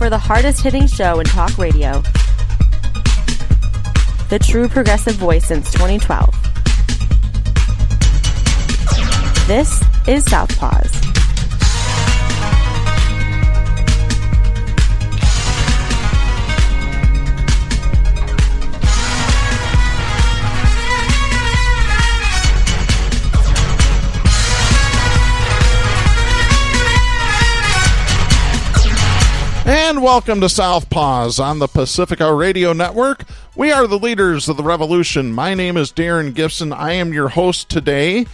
for the hardest-hitting show in talk radio. The true progressive voice since 2012. This is Southpaws. And welcome to Southpaws on the Pacifica Radio Network. We are the leaders of the revolution. My name is Darren Gibson. I am your host today.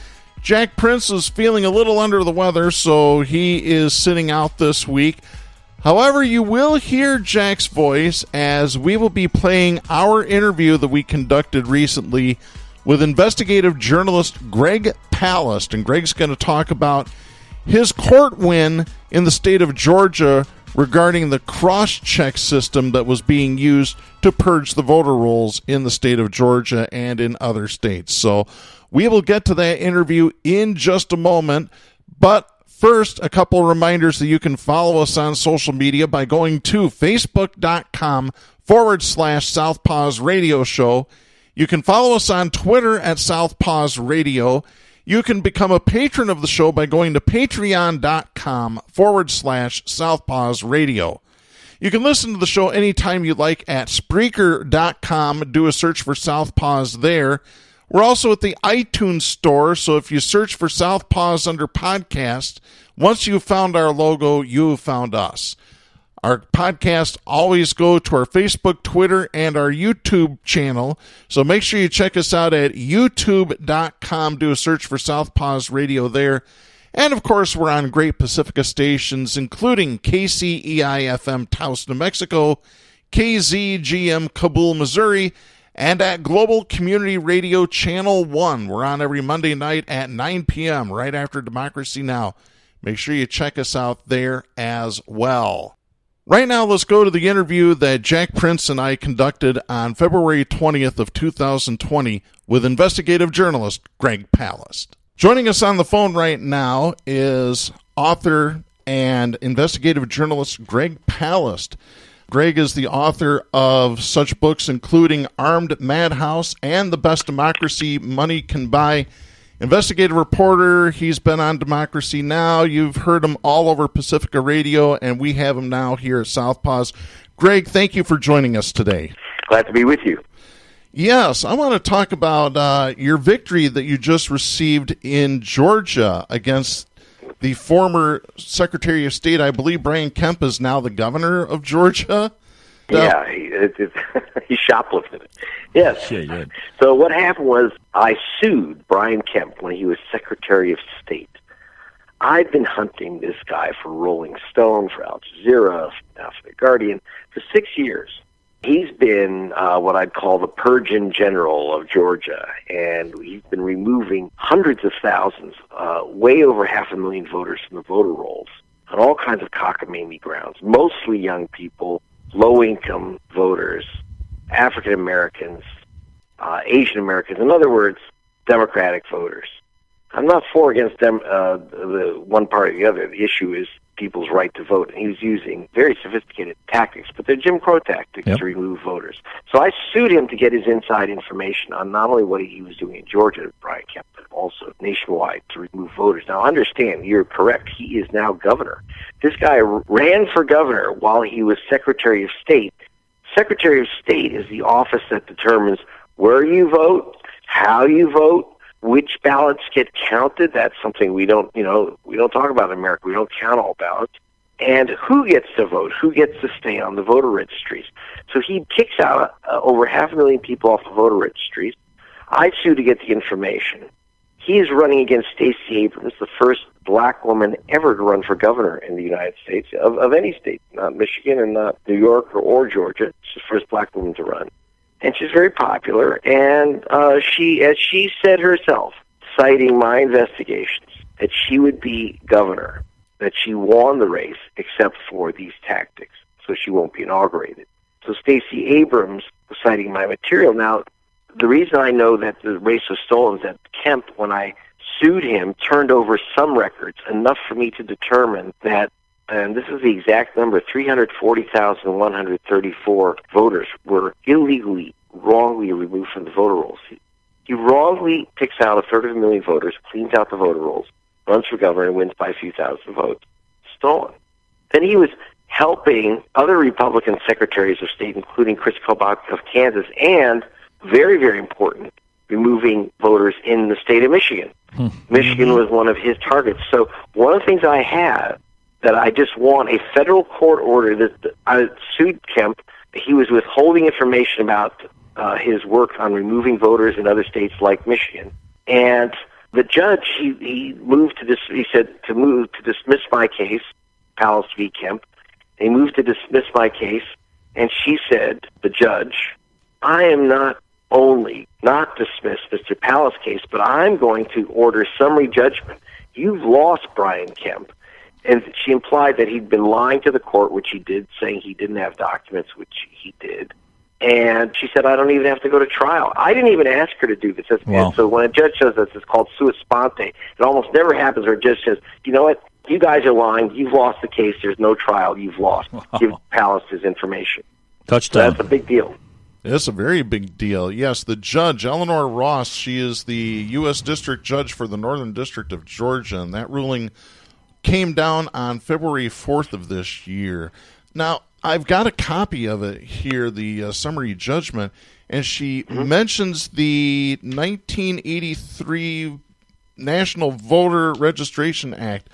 Jack Prince is feeling a little under the weather, so he is sitting out this week. However, you will hear Jack's voice as we will be playing our interview that we conducted recently with investigative journalist Greg Palast. And Greg's going to talk about his court win in the state of Georgia regarding the cross-check system that was being used to purge the voter rolls in the state of Georgia and in other states. So we will get to that interview in just a moment. But first, a couple of reminders that you can follow us on social media by going to facebook.com/Southpaws Radio Show. You can follow us on Twitter at Southpaws Radio. You can become a patron of the show by going to patreon.com/Southpaws Radio. You can listen to the show anytime you like at Spreaker.com. Do a search for Southpaws there. We're also at the iTunes store, so if you search for Southpaws under podcast, once you've found our logo, you've found us. Our podcasts always go to our Facebook, Twitter, and our YouTube channel. So make sure you check us out at youtube.com. Do a search for Southpaws Radio there. And, of course, we're on great Pacifica stations, including KCEI-FM Taos, New Mexico, KZGM Kabul, Missouri, and at Global Community Radio Channel 1. We're on every Monday night at 9 p.m., right after Democracy Now! Make sure you check us out there as well. Right now, let's go to the interview that Jack Prince and I conducted on February 20th of 2020 with investigative journalist Greg Palast. Joining us on the phone right now is author and investigative journalist Greg Palast. Greg is the author of such books including Armed Madhouse and The Best Democracy Money Can Buy. Investigative reporter, he's been on Democracy Now! You've heard him all over Pacifica Radio, and we have him now here at Southpaws. Greg, thank you for joining us today. Glad to be with you. Yes, I want to talk about your victory that you just received in Georgia against the former Secretary of State. I believe Brian Kemp is now the governor of Georgia. Yeah, he shoplifted it. Yes. Yeah. So what happened was I sued Brian Kemp when he was Secretary of State. I'd been hunting this guy for Rolling Stone, for Al Jazeera, now for The Guardian, for 6 years. He's been what I'd call the purging general of Georgia, and he's been removing hundreds of thousands, way over 500,000 voters from the voter rolls on all kinds of cockamamie grounds, mostly young people, low-income voters, African Americans, Asian Americans. In other words, Democratic voters. I'm not for or against them, the one party or the other. The issue is people's right to vote. And he was using very sophisticated tactics, but they're Jim Crow tactics to remove voters. So I sued him to get his inside information on not only what he was doing in Georgia, Brian Kemp, but also nationwide to remove voters. Now, understand, you're correct. He is now governor. This guy ran for governor while he was Secretary of State. Secretary of State is the office that determines where you vote, how you vote, which ballots get counted. That's something we don't talk about in America. We don't count all ballots. And who gets to vote, who gets to stay on the voter registries. So he kicks out over 500,000 people off the voter registries. I sue to get the information. He is running against Stacey Abrams, the first black woman ever to run for governor in the United States, of any state, not Michigan and not New York or Georgia. She's the first black woman to run. And she's very popular, and she, as she said herself, citing my investigations, that she would be governor, that she won the race except for these tactics, so she won't be inaugurated. So Stacey Abrams was citing my material. Now, the reason I know that the race was stolen is that Kemp, when I sued him, turned over some records, enough for me to determine that and this is the exact number, 340,134 voters were illegally, wrongly removed from the voter rolls. He wrongly picks out 1/3 voters, cleans out the voter rolls, runs for governor, and wins by a few thousand votes. Stolen. Then he was helping other Republican secretaries of state, including Chris Kobach of Kansas, and, very, very important, removing voters in the state of Michigan. Michigan was one of his targets. So one of the things I had that I just want a federal court order that I sued Kemp. He was withholding information about his work on removing voters in other states like Michigan. And the judge, he moved to he said to move to dismiss my case, Palast v. Kemp. He moved to dismiss my case, and she said, the judge, I am not only not dismiss Mr. Palast's case, but I'm going to order summary judgment. You've lost Brian Kemp. And she implied that he'd been lying to the court, which he did, saying he didn't have documents, which he did. And she said, I don't even have to go to trial. I didn't even ask her to do this. Wow. And so when a judge says this, it's called sua sponte. It almost never happens where a judge says, you know what, you guys are lying. You've lost the case. There's no trial. You've lost. Wow. Give Palast his information. Touchdown. So that's a big deal. It's a very big deal. Yes, the judge, Eleanor Ross, she is the U.S. District Judge for the Northern District of Georgia, and that ruling came down on February 4th of this year. Now, I've got a copy of it here, the summary judgment, and she mentions the 1983 National Voter Registration Act.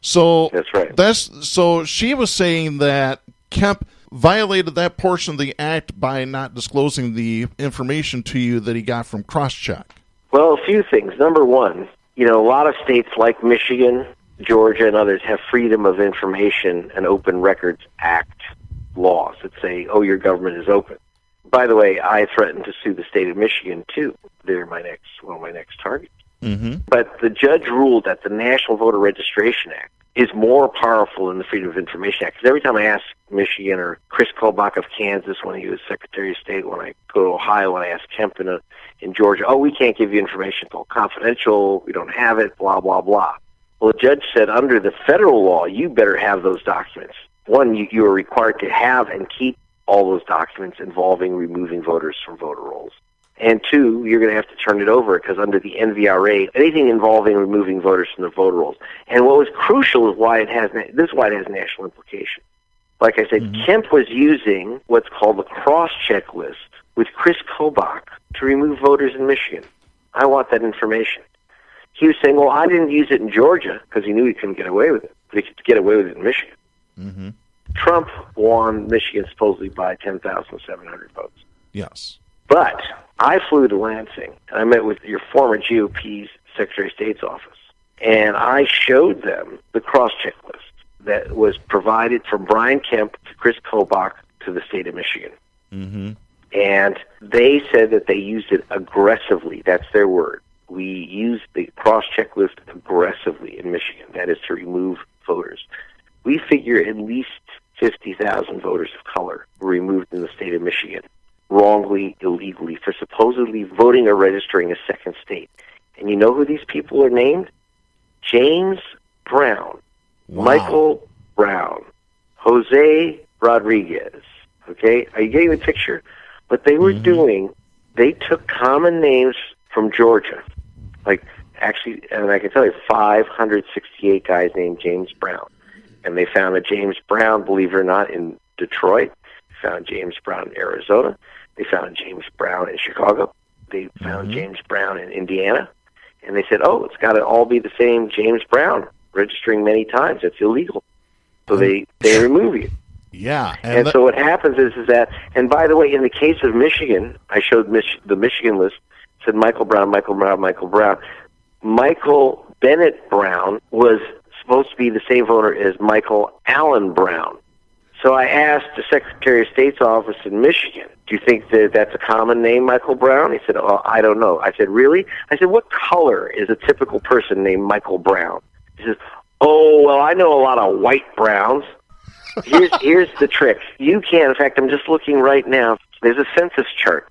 So that's right. So she was saying that Kemp violated that portion of the act by not disclosing the information to you that he got from Crosscheck. Well, a few things. Number one, a lot of states like Michigan, Georgia, and others have Freedom of Information and Open Records Act laws that say, your government is open. By the way, I threatened to sue the state of Michigan, too. They're one of my next targets. Mm-hmm. But the judge ruled that the National Voter Registration Act is more powerful than the Freedom of Information Act. Because every time I ask Michigan or Chris Kobach of Kansas when he was Secretary of State, when I go to Ohio, when I ask Kemp in Georgia, we can't give you information, it's all confidential, we don't have it, blah, blah, blah. Well, the judge said under the federal law, you better have those documents. One, you are required to have and keep all those documents involving removing voters from voter rolls. And two, you're going to have to turn it over because under the NVRA, anything involving removing voters from the voter rolls. And what was crucial is why it has national implication. Like I said, Kemp was using what's called the cross-check list with Chris Kobach to remove voters in Michigan. I want that information. He was saying, I didn't use it in Georgia because he knew he couldn't get away with it, but he could get away with it in Michigan. Mm-hmm. Trump won Michigan supposedly by 10,700 votes. Yes. But I flew to Lansing, and I met with your former GOP's Secretary of State's office, and I showed them the cross-check list that was provided from Brian Kemp to Chris Kobach to the state of Michigan. Mm-hmm. And they said that they used it aggressively. That's their word. We used the cross-check list aggressively in Michigan. That is to remove voters. We figure at least 50,000 voters of color were removed in the state of Michigan, wrongly, illegally, for supposedly voting or registering a second state. And you know who these people are named? James Brown, Wow. Michael Brown, Jose Rodriguez. Okay? Are you getting the picture? What they were doing, they took common names from Georgia. And I can tell you, 568 guys named James Brown. And they found a James Brown, believe it or not, in Detroit. They found James Brown in Arizona. They found James Brown in Chicago. They found James Brown in Indiana. And they said, it's got to all be the same James Brown, registering many times. It's illegal. So they remove you. Yeah. And so what happens is that, and by the way, in the case of Michigan, I showed the Michigan list, said Michael Brown, Michael Brown, Michael Brown. Michael Bennett Brown was supposed to be the same voter as Michael Allen Brown. So I asked the Secretary of State's office in Michigan, do you think that that's a common name, Michael Brown? He said, I don't know. I said, really? I said, what color is a typical person named Michael Brown? He says, I know a lot of white Browns. Here's the trick. You can, in fact, I'm just looking right now. There's a census chart.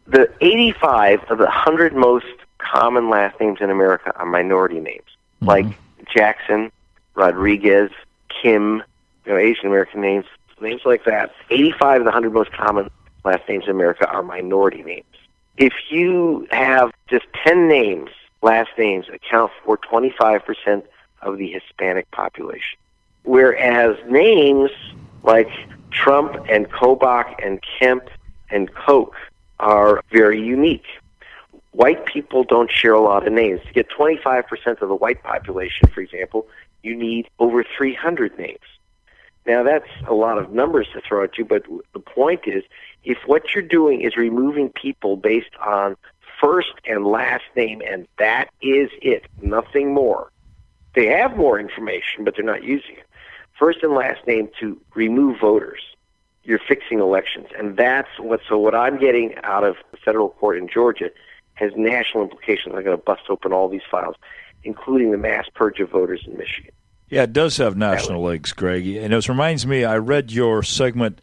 The 85 of the 100 most common last names in America are minority names, like Jackson, Rodriguez, Kim, Asian American names like that. 85 of the 100 most common last names in America are minority names. If you have just 10 names, last names account for 25% of the Hispanic population. Whereas names like Trump and Kobach and Kemp and Koch are very unique. White people don't share a lot of names. To get 25% of the white population, for example, you need over 300 names. Now, that's a lot of numbers to throw at you, but the point is, if what you're doing is removing people based on first and last name, and that is it, nothing more. They have more information, but they're not using it. First and last name to remove voters. You're fixing elections. And that's what I'm getting out of the federal court in Georgia has national implications. I'm going to bust open all these files, including the mass purge of voters in Michigan. Yeah, it does have national legs, Greg. And it reminds me, I read your segment,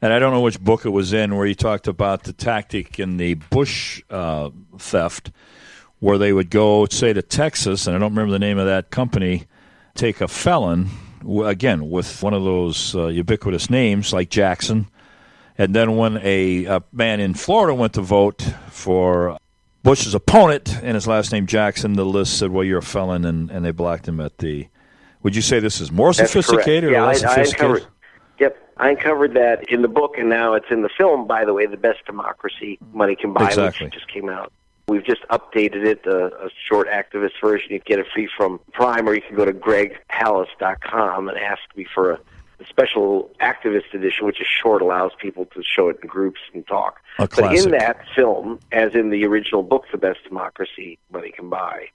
and I don't know which book it was in, where you talked about the tactic in the Bush theft, where they would go, say, to Texas, and I don't remember the name of that company, take a felon, again, with one of those ubiquitous names like Jackson, and then when a man in Florida went to vote for Bush's opponent and his last name Jackson, the list said, well, you're a felon, and they blocked him at the... Would you say this is more sophisticated or less sophisticated? I uncovered that in the book, and now it's in the film, by the way, The Best Democracy Money Can Buy, exactly. Which just came out. We've just updated it, a short activist version. You can get it free from Prime, or you can go to gregpalast.com and ask me for a special activist edition, which is short, allows people to show it in groups and talk. A classic. But in that film, as in the original book, The Best Democracy Money Can Buy,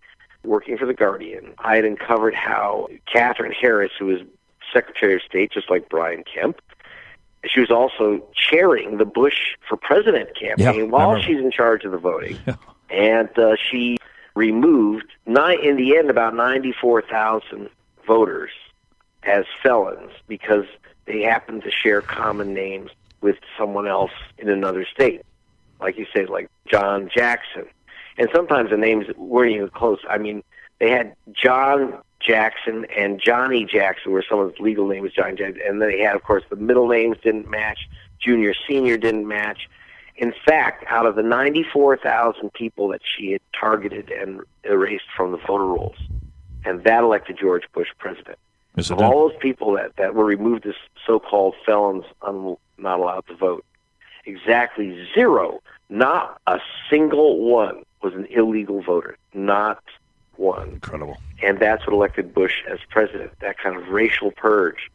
working for The Guardian, I had uncovered how Catherine Harris, who was Secretary of State, just like Brian Kemp, she was also chairing the Bush for President campaign while she's in charge of the voting. Yeah. And she removed, in the end, about 94,000 voters as felons because they happened to share common names with someone else in another state. Like you say, like John Jackson. And sometimes the names weren't even close. I mean, they had John Jackson and Johnny Jackson, where someone's legal name was John Jackson. And then they had, of course, the middle names didn't match. Junior, senior didn't match. In fact, out of the 94,000 people that she had targeted and erased from the voter rolls, and that elected George Bush president. Of all those people that were removed as so-called felons, not allowed to vote, exactly zero, not a single one was an illegal voter. Not one. Incredible. And that's what elected Bush as president, that kind of racial purge.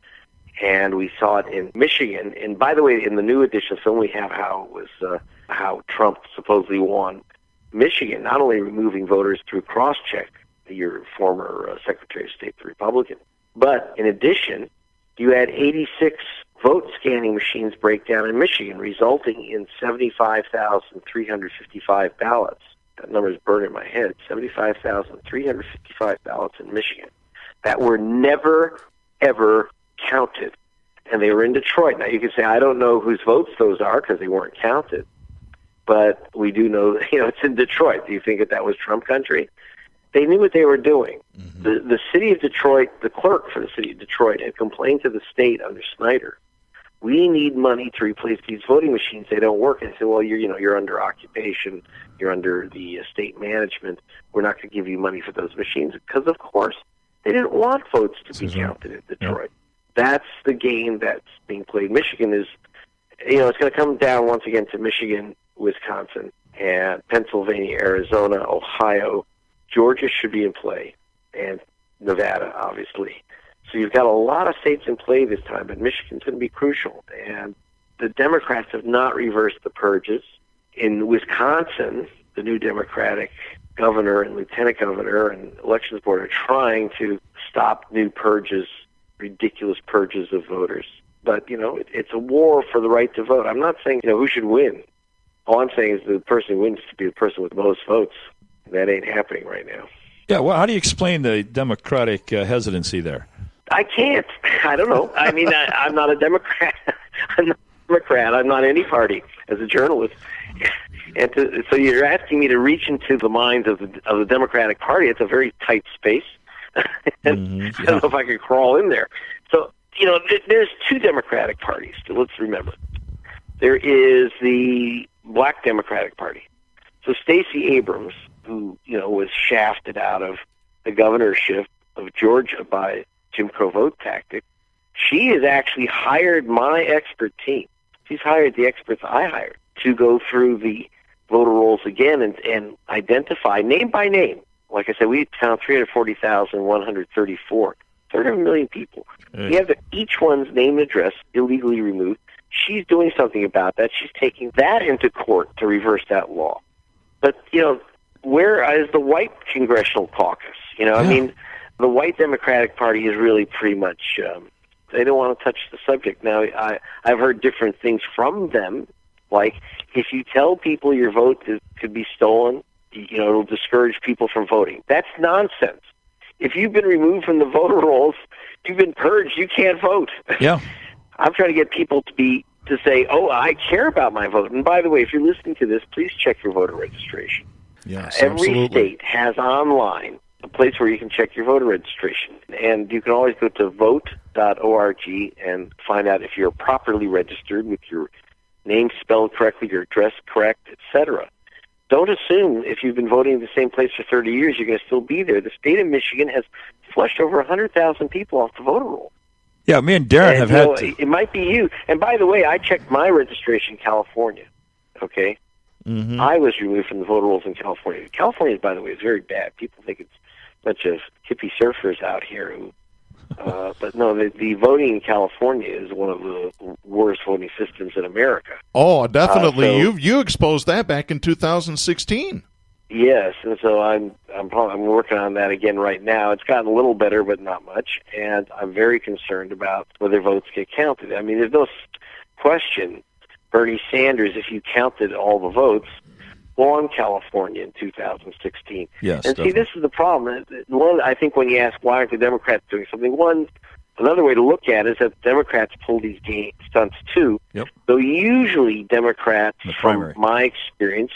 And we saw it in Michigan. And by the way, in the new edition of the film, we have how it was how Trump supposedly won Michigan, not only removing voters through cross-check, your former Secretary of State, the Republican, but in addition, you had 86 vote scanning machines break down in Michigan, resulting in 75,355 ballots. That number's burned in my head. 75,355 ballots in Michigan that were never, ever counted. And they were in Detroit. Now, you can say, I don't know whose votes those are because they weren't counted. But we do know, it's in Detroit. Do you think that was Trump country? They knew what they were doing. Mm-hmm. The city of Detroit, the clerk for the city of Detroit, had complained to the state under Snyder, we need money to replace these voting machines. They don't work. And they said, well, you're under occupation. You're under the state management. We're not going to give you money for those machines. Because, of course, they didn't want votes to be counted in Detroit. Yep. That's the game that's being played. Michigan is, it's going to come down once again to Michigan, Wisconsin, and Pennsylvania, Arizona, Ohio. Georgia should be in play, and Nevada, obviously. So you've got a lot of states in play this time, but Michigan's going to be crucial. And the Democrats have not reversed the purges. In Wisconsin, the new Democratic governor and lieutenant governor and elections board are trying to stop new purges, ridiculous purges of voters. But, it's a war for the right to vote. I'm not saying, who should win. All I'm saying is the person who wins to be the person with the most votes. That ain't happening right now. Yeah, well, how do you explain the Democratic hesitancy there? I can't. I don't know. I mean, I'm not a Democrat. I'm not a Democrat. I'm not any party as a journalist. And so you're asking me to reach into the minds of the Democratic Party. It's a very tight space. And I don't know if I could crawl in there. So, there's two Democratic parties. Let's remember. There is the Black Democratic Party. So Stacey Abrams, who, was shafted out of the governorship of Georgia by Jim Crow vote tactic, she has actually hired my expert team. She's hired the experts I hired to go through the voter rolls again and identify name by name. Like I said, we found 340,134, 300 people. We have each one's name and address illegally removed. She's doing something about that. She's taking that into court to reverse that law. But, where is the white congressional caucus? I mean, the white Democratic Party is really pretty much, they don't want to touch the subject. Now, I've heard different things from them, like if you tell people your vote could be stolen, it'll discourage people from voting. That's nonsense. If you've been removed from the voter rolls, you've been purged, you can't vote. Yeah. I'm trying to get people to say, oh, I care about my vote. And by the way, if you're listening to this, please check your voter registration. Yes, Every absolutely. state has online a place where you can check your voter registration. And you can always go to vote.org and find out if you're properly registered with your name spelled correctly, your address correct, etc. Don't assume if you've been voting in the same place for 30 years, you're going to still be there. The state of Michigan has flushed over 100,000 people off the voter roll. Yeah, me and Darren have had to. It might be you. And by the way, I checked my registration in California. Okay? Mm-hmm. I was removed from the voter rolls in California. California, by the way, is very bad. People think it's a bunch of hippie surfers out here who but no, the voting in California is one of the worst voting systems in America. Oh, definitely. So, You exposed that back in 2016. Yes, and so I'm working on that again right now. It's gotten a little better, but not much, and I'm very concerned about whether votes get counted. I mean, there's no question Bernie Sanders, if you counted all the votes, won California in 2016. Yes, and definitely. see, this is the problem. One, I think when you ask why aren't the Democrats doing something, another way to look at it is that Democrats pull these game stunts too. Yep. So usually Democrats, from my experience,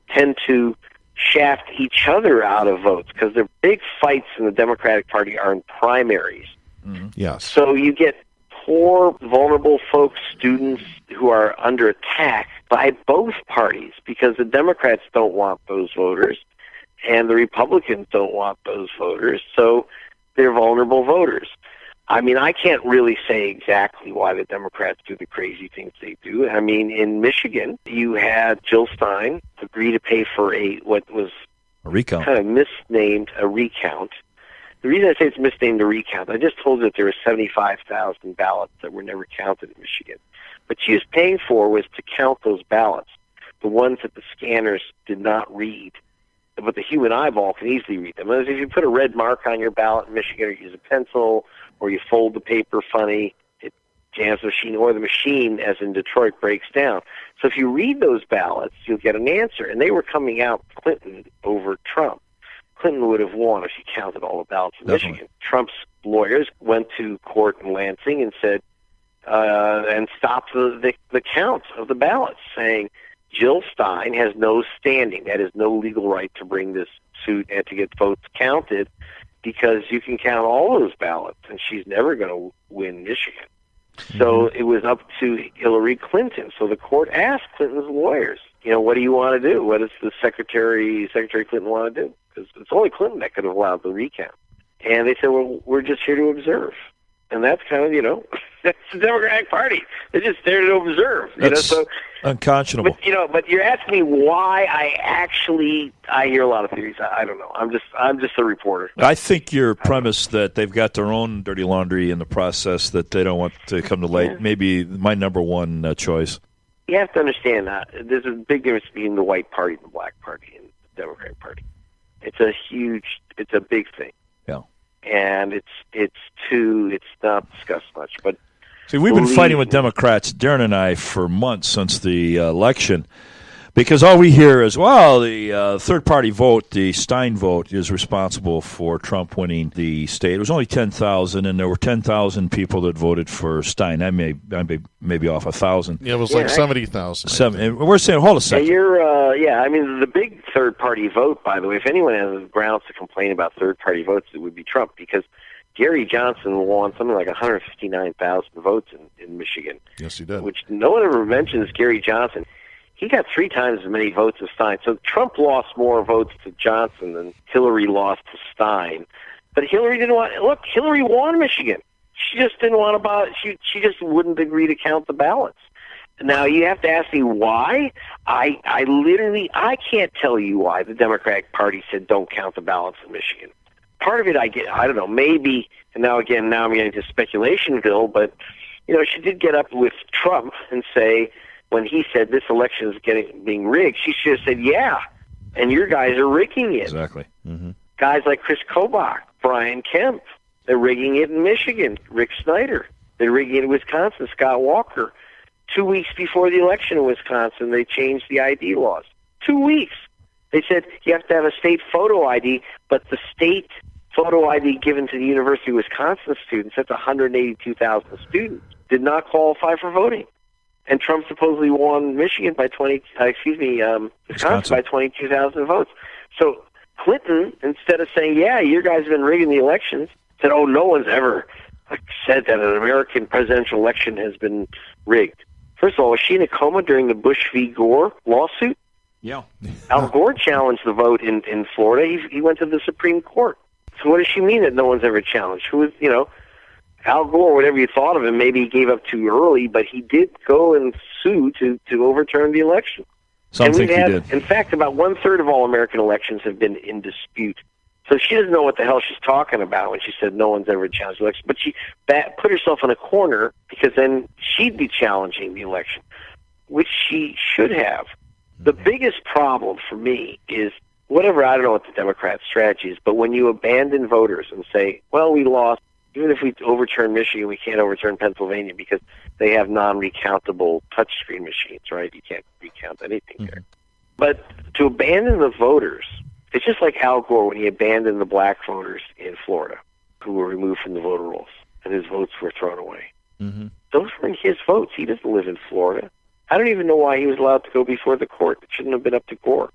tend to shaft each other out of votes because their big fights in the Democratic Party are in primaries. Mm-hmm. Yes. So you get poor, vulnerable folks, students who are under attack by both parties because the Democrats don't want those voters and the Republicans don't want those voters, so they're vulnerable voters. I mean, I can't really say exactly why the Democrats do the crazy things they do. I mean, in Michigan, you had Jill Stein agree to pay for what was a recount, kind of misnamed a recount. The reason I say it's misnamed a recount, I just told you that there were 75,000 ballots that were never counted in Michigan. What she was paying for was to count those ballots, the ones that the scanners did not read, but the human eyeball can easily read them. If you put a red mark on your ballot in Michigan, or use a pencil, or you fold the paper funny, it jams the machine, or the machine, as in Detroit, breaks down. So if you read those ballots, you'll get an answer. And they were coming out Clinton over Trump. Clinton would have won if he counted all the ballots in Michigan. Trump's lawyers went to court in Lansing and said, and stopped the count of the ballots, saying Jill Stein has no standing, that is, no legal right to bring this suit and to get votes counted, because you can count all those ballots, and she's never going to win Michigan. Mm-hmm. So it was up to Hillary Clinton. So the court asked Clinton's lawyers, what do you want to do? What does the Secretary Clinton want to do? Because it's only Clinton that could have allowed the recount. And they said, well, we're just here to observe. And that's kind of, that's the Democratic Party. They're just there to observe. That's so unconscionable. But you're asking me why I hear a lot of theories. I don't know. I'm just a reporter. I think your premise that they've got their own dirty laundry in the process that they don't want to come to light, maybe my number one choice. You have to understand that there's a big difference between the white party and the black party and the Democratic Party. It's a big thing. Yeah. And it's not discussed much. But see, we've been fighting with Democrats, Darren and I, for months since the election, because all we hear is, well, the third-party vote, the Stein vote, is responsible for Trump winning the state. It was only 10,000, and there were 10,000 people that voted for Stein. I may be off 1,000. Yeah, it was like 70,000. And we're saying, hold a second. I mean, the big third-party vote, by the way, if anyone has grounds to complain about third-party votes, it would be Trump, because Gary Johnson won something like 159,000 votes in Michigan. Yes, he did. Which no one ever mentions Gary Johnson. He got 3 times as many votes as Stein. So Trump lost more votes to Johnson than Hillary lost to Stein. But Hillary didn't want. Look, Hillary won Michigan. She just didn't want to. She just wouldn't agree to count the ballots. Now you have to ask me why. I literally can't tell you why the Democratic Party said don't count the ballots in Michigan. Part of it I don't know, maybe, and now I'm getting into Speculationville, but she did get up with Trump and say, when he said this election is being rigged, she should have said, yeah, and your guys are rigging it. Exactly. Mm-hmm. Guys like Chris Kobach, Brian Kemp, they're rigging it in Michigan. Rick Snyder, they're rigging it in Wisconsin. Scott Walker. 2 weeks before the election in Wisconsin, they changed the ID laws. 2 weeks. They said you have to have a state photo ID, but the state photo ID given to the University of Wisconsin students, that's 182,000 students, did not qualify for voting. And Trump supposedly won Michigan by Wisconsin by 22,000 votes. So Clinton, instead of saying, yeah, you guys have been rigging the elections, said, oh, no one's ever said that an American presidential election has been rigged. First of all, was she in a coma during the Bush v. Gore lawsuit? Yeah. Al Gore challenged the vote in Florida. He went to the Supreme Court. So what does she mean that no one's ever challenged? Who is, Al Gore, whatever you thought of him, maybe he gave up too early, but he did go and sue to overturn the election. Some think he did. In fact, about 1/3 of all American elections have been in dispute. So she doesn't know what the hell she's talking about when she said no one's ever challenged the election. But she put herself in a corner because then she'd be challenging the election, which she should have. The biggest problem for me is I don't know what the Democrats' strategy is, but when you abandon voters and say, well, we lost, even if we overturn Michigan, we can't overturn Pennsylvania because they have non-recountable touchscreen machines, right? You can't recount anything there. But to abandon the voters, it's just like Al Gore when he abandoned the black voters in Florida who were removed from the voter rolls and his votes were thrown away. Mm-hmm. Those weren't his votes. He doesn't live in Florida. I don't even know why he was allowed to go before the court. It shouldn't have been up to Gore.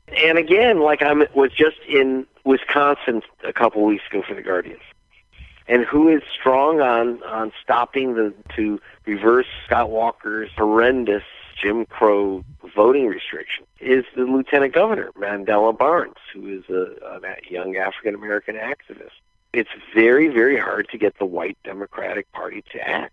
And again, was just in Wisconsin a couple weeks ago for the Guardians. And who is strong on stopping to reverse Scott Walker's horrendous Jim Crow voting restriction is the Lieutenant Governor, Mandela Barnes, who is a young African-American activist. It's very, very hard to get the white Democratic Party to act.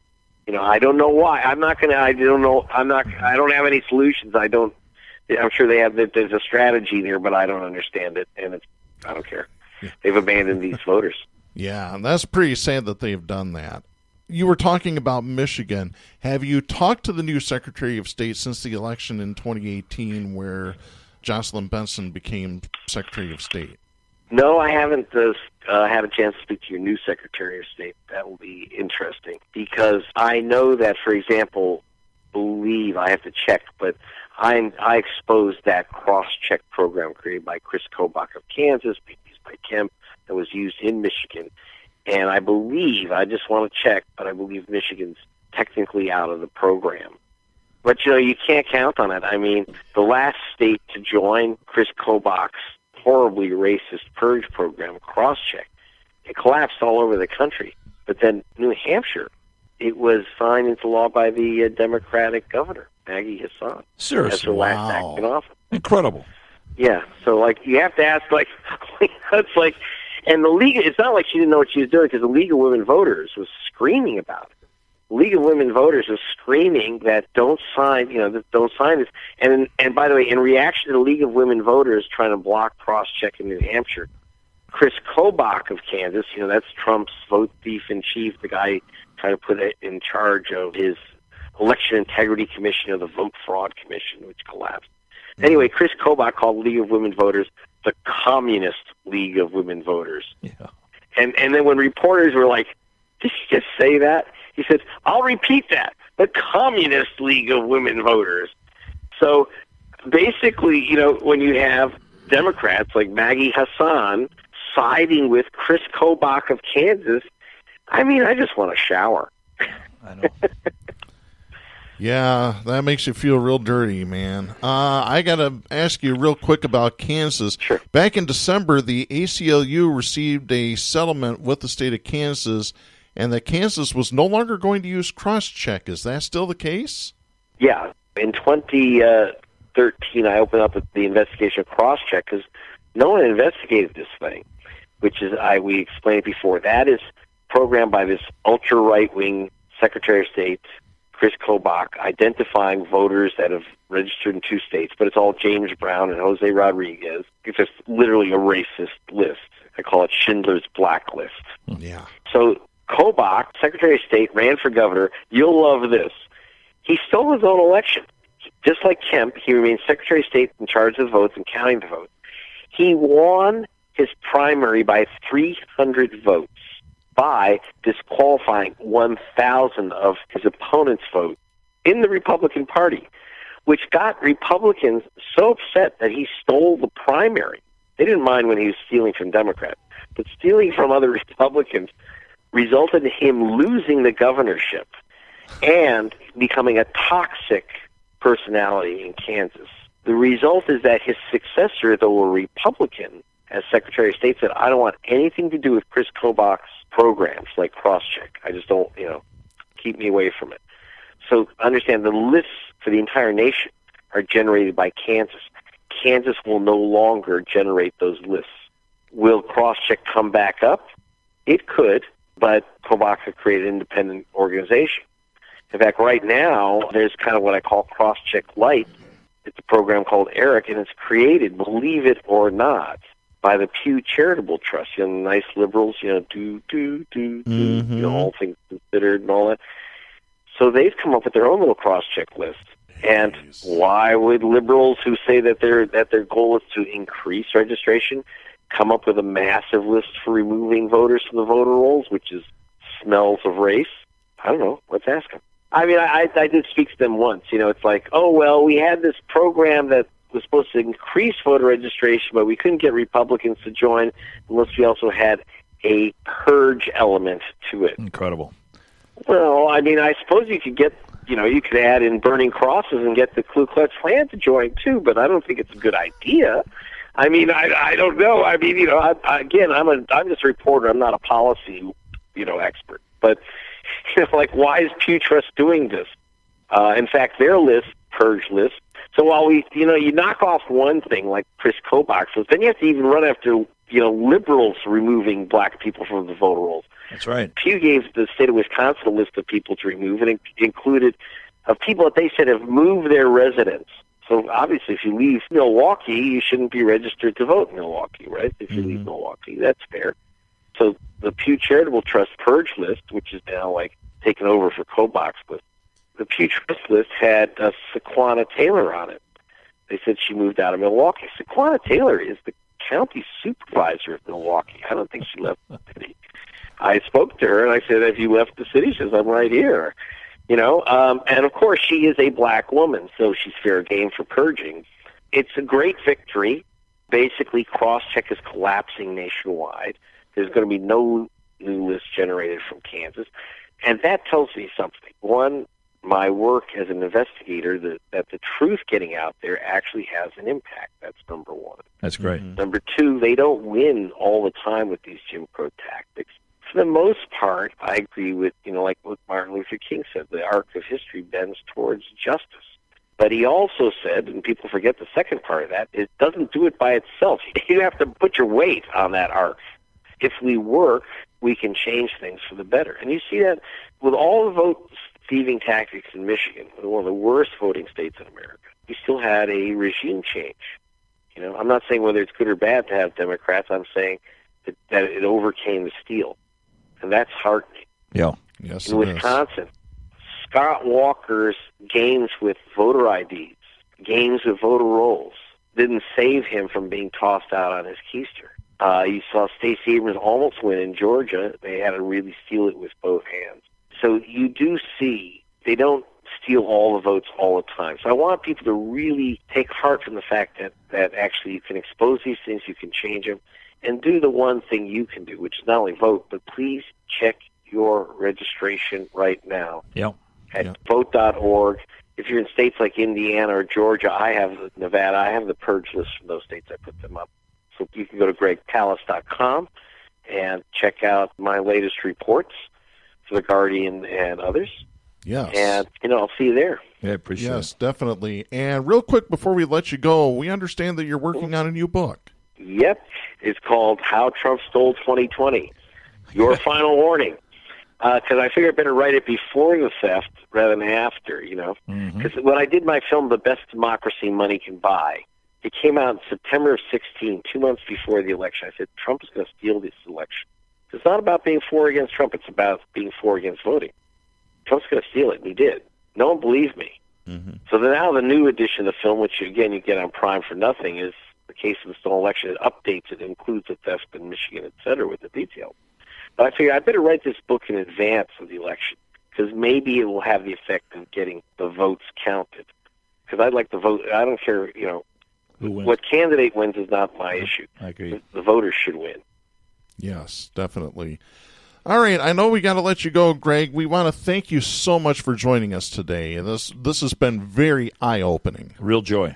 I don't know why. I don't have any solutions. I'm sure there's a strategy there, but I don't understand it, and I don't care. Yeah. They've abandoned these voters. Yeah, and that's pretty sad that they've done that. You were talking about Michigan. Have you talked to the new Secretary of State since the election in 2018 where Jocelyn Benson became Secretary of State? No, I haven't had a chance to speak to your new Secretary of State. That will be interesting because I know that, for example, I have to check, but I exposed that cross-check program created by Chris Kobach of Kansas, used by Kemp, that was used in Michigan. And I just want to check, but I believe Michigan's technically out of the program. But, you can't count on it. I mean, the last state to join Chris Kobach's horribly racist purge program, crosscheck, it collapsed all over the country. But then New Hampshire, it was signed into law by the Democratic governor, Maggie Hassan. Seriously? That's her last act in office. Incredible. Yeah, so, you have to ask, it's like... And the League, it's not like she didn't know what she was doing because the League of Women Voters was screaming about it. The League of Women Voters was screaming that don't sign this. And by the way, in reaction to the League of Women Voters trying to block cross-check in New Hampshire, Chris Kobach of Kansas, that's Trump's vote thief in chief, the guy trying to put it in charge of his election integrity commission or the vote fraud commission, which collapsed. Anyway, Chris Kobach called the League of Women Voters the Communist League of Women Voters. Yeah. And then when reporters were like, did you just say that? He said, I'll repeat that, the Communist League of Women Voters. So basically, when you have Democrats like Maggie Hassan siding with Chris Kobach of Kansas, I just want to shower. I know. Yeah, that makes you feel real dirty, man. I got to ask you real quick about Kansas. Sure. Back in December, the ACLU received a settlement with the state of Kansas, and that Kansas was no longer going to use cross-check. Is that still the case? Yeah. In 2013, I opened up the investigation of cross-check because no one investigated this thing, which is, we explained before, that is programmed by this ultra-right-wing Secretary of State, Chris Kobach, identifying voters that have registered in 2 states, but it's all James Brown and Jose Rodriguez. It's just literally a racist list. I call it Schindler's Blacklist. Yeah. So Kobach, Secretary of State, ran for governor. You'll love this. He stole his own election. Just like Kemp, he remained Secretary of State in charge of the votes and counting the votes. He won his primary by 300 votes by disqualifying 1,000 of his opponent's vote in the Republican Party, which got Republicans so upset that he stole the primary. They didn't mind when he was stealing from Democrats, but stealing from other Republicans resulted in him losing the governorship and becoming a toxic personality in Kansas. The result is that his successor, though a Republican, as Secretary of State, said, I don't want anything to do with Chris Kobach's programs like cross-check. I just don't, keep me away from it. So understand the lists for the entire nation are generated by Kansas. Kansas will no longer generate those lists. Will cross-check come back up? It could, but Kobach could create an independent organization. In fact, right now, there's kind of what I call cross-check light. It's a program called ERIC, and it's created, believe it or not, by the Pew Charitable Trust. Nice liberals, all things considered and all that. So they've come up with their own little cross-check list. And why would liberals who say that their goal is to increase registration come up with a massive list for removing voters from the voter rolls, which smells of race? I don't know. Let's ask them. I mean, I did speak to them once. It's like, oh, well, we had this program that was supposed to increase voter registration, but we couldn't get Republicans to join unless we also had a purge element to it. Incredible. Well, I mean, I suppose you could get, you could add in burning crosses and get the Ku Klux Klan to join too, but I don't think it's a good idea. I mean, I don't know. I mean, I'm just a reporter. I'm not a policy, expert. But, like, why is Pew Trust doing this? In fact, their list, purge list. So while you knock off one thing like Chris Kobach's list, then you have to even run after, liberals removing black people from the voter rolls. That's right. Pew gave the state of Wisconsin a list of people to remove, and it included of people that they said have moved their residence. So obviously, if you leave Milwaukee, you shouldn't be registered to vote in Milwaukee, right? If you leave Milwaukee, that's fair. So the Pew Charitable Trust purge list, which is now taken over for Kobach's list, the Pew Trust list had Sequana Taylor on it. They said she moved out of Milwaukee. Sequana Taylor is the county supervisor of Milwaukee. I don't think she left the city. I spoke to her and I said, "Have you left the city?" She says, "I'm right here." And of course she is a black woman, so she's fair game for purging. It's a great victory. Basically, cross-check is collapsing nationwide. There's going to be no new list generated from Kansas. And that tells me something. One, my work as an investigator, that the truth getting out there actually has an impact. That's number one. That's great. Number two, they don't win all the time with these Jim Crow tactics. For the most part, I agree with, like what Martin Luther King said, the arc of history bends towards justice. But he also said, and people forget the second part of that, it doesn't do it by itself. You have to put your weight on that arc. If we work, we can change things for the better. And you see that with all the vote thieving tactics in Michigan, one of the worst voting states in America. We still had a regime change. I'm not saying whether it's good or bad to have Democrats. I'm saying that it overcame the steal. And that's heartening. Yeah. Yes, in Wisconsin, Scott Walker's games with voter IDs, games with voter rolls, didn't save him from being tossed out on his keister. You saw Stacey Abrams almost win in Georgia. They had to really steal it with both hands. So you do see they don't steal all the votes all the time. So I want people to really take heart from the fact that actually you can expose these things, you can change them, and do the one thing you can do, which is not only vote, but please check your registration right now. Yeah. at vote.org. If you're in states like Indiana or Georgia, Nevada, I have the purge list from those states. I put them up. So you can go to gregpalast.com and check out my latest reports for The Guardian and others. Yes. And, I'll see you there. Yeah, appreciate it. Yes, definitely. And real quick before we let you go, we understand that you're working on a new book. Yep. It's called How Trump Stole 2020. Your final warning. Because I figured I better write it before the theft rather than after, Because when I did my film, The Best Democracy Money Can Buy, it came out in September of 2016, 2 months before the election. I said, Trump is going to steal this election. It's not about being for or against Trump. It's about being for or against voting. Trump's going to steal it, and he did. No one believed me. So now the new edition of the film, which, again, you get on Prime for nothing, is The Case of the Stolen Election. It updates it, includes the theft in Michigan, et cetera, with the details. But I figured I better write this book in advance of the election, because maybe it will have the effect of getting the votes counted. Because I'd like to vote. I don't care, Who wins? What candidate wins is not my issue. I agree. The voters should win. Yes, definitely. All right, I know we got to let you go, Greg. We want to thank you so much for joining us today. This has been very eye-opening. Real joy.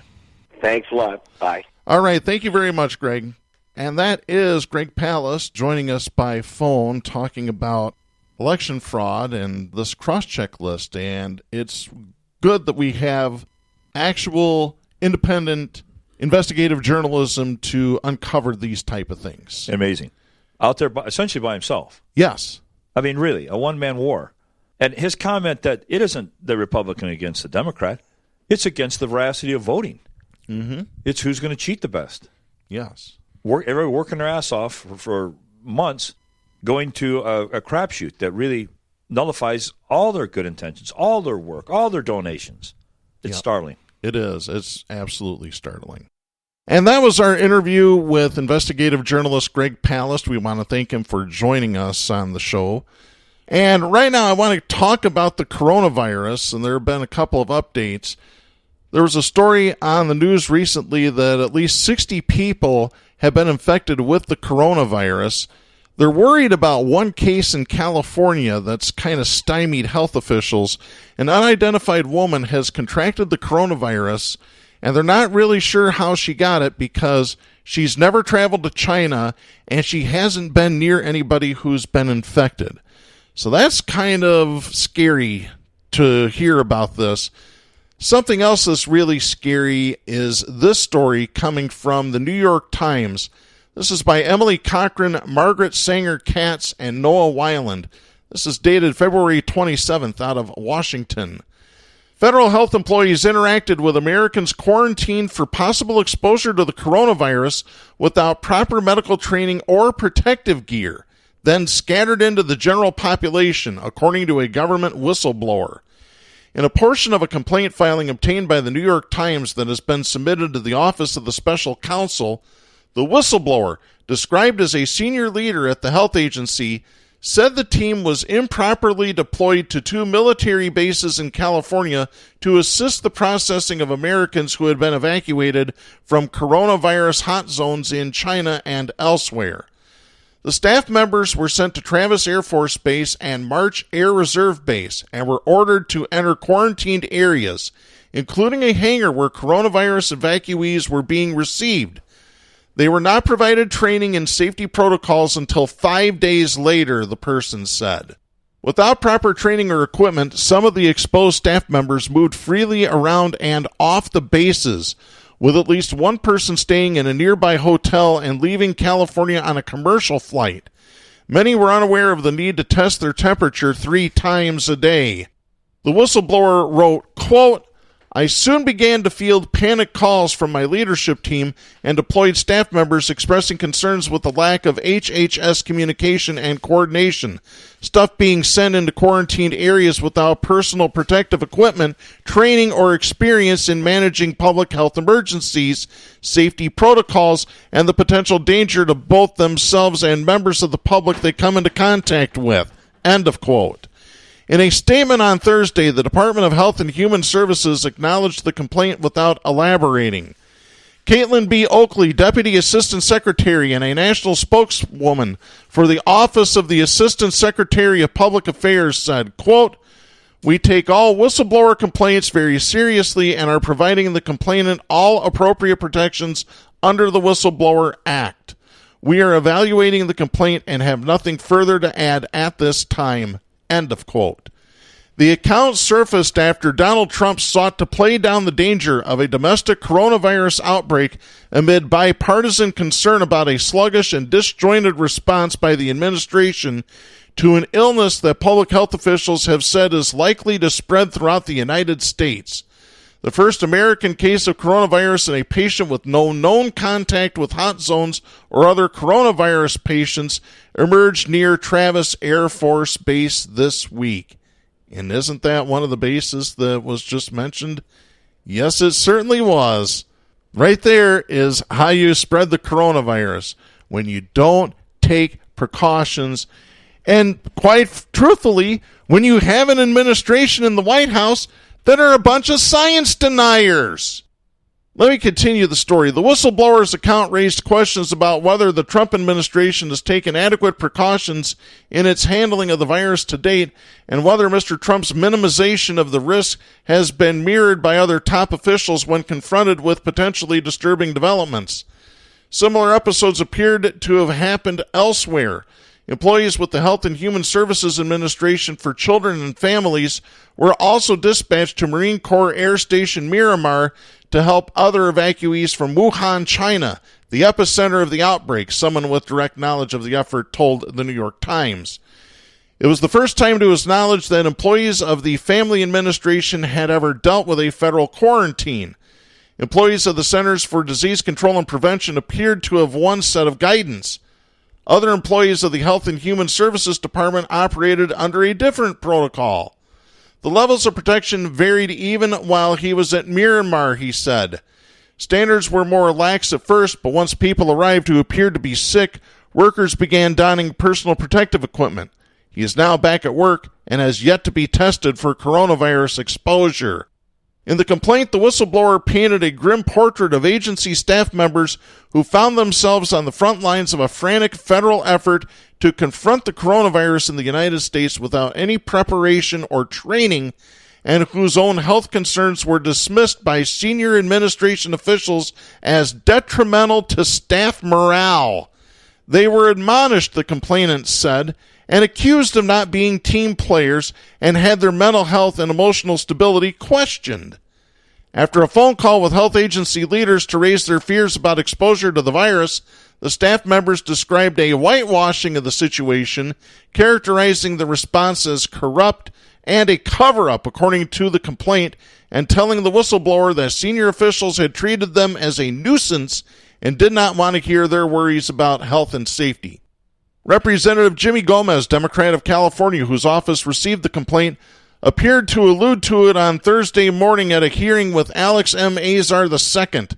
Thanks a lot. Bye. All right, thank you very much, Greg. And that is Greg Palast joining us by phone talking about election fraud and this cross-check list. And it's good that we have actual independent investigative journalism to uncover these type of things. Amazing. Out there essentially by himself. Yes. I mean, really, a one-man war. And his comment that it isn't the Republican against the Democrat, it's against the veracity of voting. It's who's going to cheat the best. Yes. Everybody working their ass off for months, going to a crapshoot that really nullifies all their good intentions, all their work, all their donations. It's startling. It is. It's absolutely startling. And that was our interview with investigative journalist Greg Palast. We want to thank him for joining us on the show. And right now I want to talk about the coronavirus, and there have been a couple of updates. There was a story on the news recently that at least 60 people have been infected with the coronavirus. They're worried about one case in California that's kind of stymied health officials. An unidentified woman has contracted the coronavirus, and they're not really sure how she got it because she's never traveled to China and she hasn't been near anybody who's been infected. So that's kind of scary to hear about this. Something else that's really scary is this story coming from the New York Times. This is by Emily Cochran, Margaret Sanger-Katz, and Noah Weiland. This is dated February 27th out of Washington. Federal health employees interacted with Americans quarantined for possible exposure to the coronavirus without proper medical training or protective gear, then scattered into the general population, according to a government whistleblower. In a portion of a complaint filing obtained by the New York Times that has been submitted to the Office of the Special Counsel, the whistleblower, described as a senior leader at the health agency, said the team was improperly deployed to 2 military bases in California to assist the processing of Americans who had been evacuated from coronavirus hot zones in China and elsewhere. The staff members were sent to Travis Air Force Base and March Air Reserve Base and were ordered to enter quarantined areas, including a hangar where coronavirus evacuees were being received. They were not provided training and safety protocols until 5 days later, the person said. Without proper training or equipment, some of the exposed staff members moved freely around and off the bases, with at least one person staying in a nearby hotel and leaving California on a commercial flight. Many were unaware of the need to test their temperature 3 times a day. The whistleblower wrote, quote, I soon began to field panic calls from my leadership team and deployed staff members expressing concerns with the lack of HHS communication and coordination, stuff being sent into quarantined areas without personal protective equipment, training, or experience in managing public health emergencies, safety protocols, and the potential danger to both themselves and members of the public they come into contact with. End of quote. In a statement on Thursday, the Department of Health and Human Services acknowledged the complaint without elaborating. Caitlin B. Oakley, Deputy Assistant Secretary and a national spokeswoman for the Office of the Assistant Secretary of Public Affairs, said, quote, We take all whistleblower complaints very seriously and are providing the complainant all appropriate protections under the Whistleblower Act. We are evaluating the complaint and have nothing further to add at this time." End of quote. The account surfaced after Donald Trump sought to play down the danger of a domestic coronavirus outbreak amid bipartisan concern about a sluggish and disjointed response by the administration to an illness that public health officials have said is likely to spread throughout the United States. The first American case of coronavirus in a patient with no known contact with hot zones or other coronavirus patients emerged near Travis Air Force Base this week. And isn't that one of the bases that was just mentioned? Yes, it certainly was. Right there is how you spread the coronavirus, when you don't take precautions. And quite truthfully, when you have an administration in the White House that are a bunch of science deniers. Let me continue the story. The whistleblower's account raised questions about whether the Trump administration has taken adequate precautions in its handling of the virus to date, and whether Mr. Trump's minimization of the risk has been mirrored by other top officials when confronted with potentially disturbing developments. Similar episodes appeared to have happened elsewhere. Employees with the Health and Human Services Administration for Children and Families were also dispatched to Marine Corps Air Station Miramar to help other evacuees from Wuhan, China, the epicenter of the outbreak. Someone with direct knowledge of the effort told the New York Times. It was the first time to his knowledge that employees of the Family Administration had ever dealt with a federal quarantine. Employees of the Centers for Disease Control and Prevention appeared to have one set of guidance. Other employees of the Health and Human Services Department operated under a different protocol. The levels of protection varied even while he was at Miramar, he said. Standards were more lax at first, but once people arrived who appeared to be sick, workers began donning personal protective equipment. He is now back at work and has yet to be tested for coronavirus exposure. In the complaint, the whistleblower painted a grim portrait of agency staff members who found themselves on the front lines of a frantic federal effort to confront the coronavirus in the United States without any preparation or training, and whose own health concerns were dismissed by senior administration officials as detrimental to staff morale. They were admonished, the complainant said, and accused of not being team players and had their mental health and emotional stability questioned. After a phone call with health agency leaders to raise their fears about exposure to the virus, the staff members described a whitewashing of the situation, characterizing the response as corrupt and a cover-up, according to the complaint, and telling the whistleblower that senior officials had treated them as a nuisance and did not want to hear their worries about health and safety. Representative Jimmy Gomez, Democrat of California, whose office received the complaint, appeared to allude to it on Thursday morning at a hearing with Alex M. Azar II,